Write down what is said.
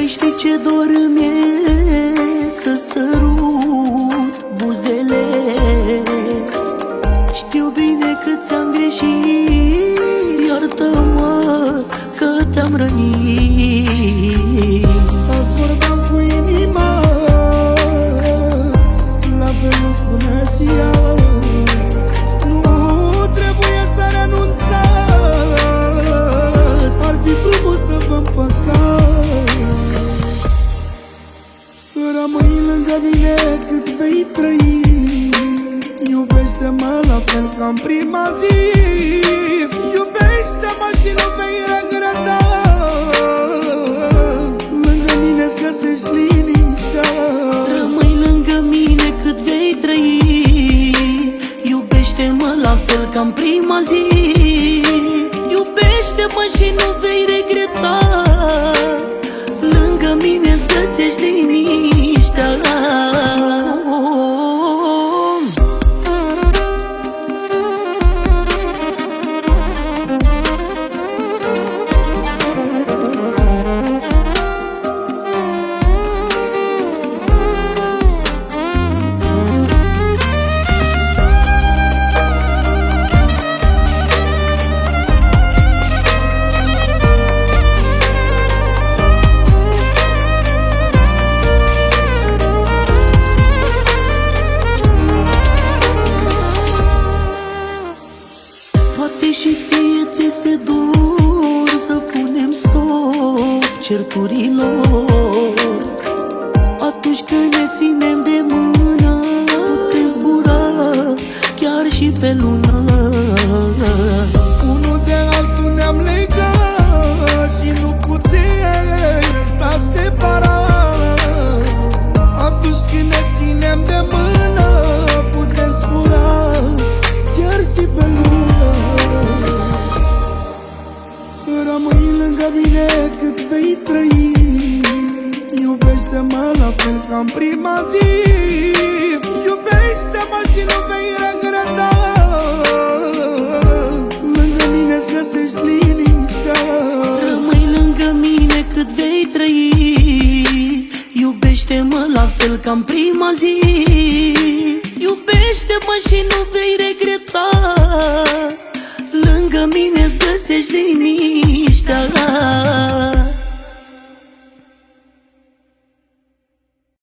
Păi știi ce dor îmi e să sărut buzele. Știu bine că ți-am greșit, iartă-mă că te-am rănit. Azi vorbeam cu inima, la fel îmi spunea și ea. Nu trebuie să renunțați, ar fi frumos să vă împăcați. Rămâi lângă mine cât vei trăi, iubește-mă la fel ca în prima zi. Iubește-mă și nu vei regreta, lângă mine-ți găsești liniștea. Rămâi lângă mine cât vei trăi, iubește-mă la fel ca în prima zi. Iubește-mă și nu vei regreta, lângă mine-ți găsești liniștea. Poate și ție ți-este dor să punem stop certurilor. Atunci când ne ținem de mână, putem zbura chiar și pe lună. Unul de altul ne-am legat și nu putem sta separat. Atunci când ne ținem de mână, putem zbura chiar și pe lună. Rămâi lângă mine cât vei trăi, iubește-mă la fel ca în prima zi. Iubește-mă și nu vei regreta, lângă mine-ți găsești liniștea. Rămâi lângă mine cât vei trăi, iubește-mă la fel ca în prima zi. Iubește-mă și nu vei regreta, lângă mine-ți găsești liniștea.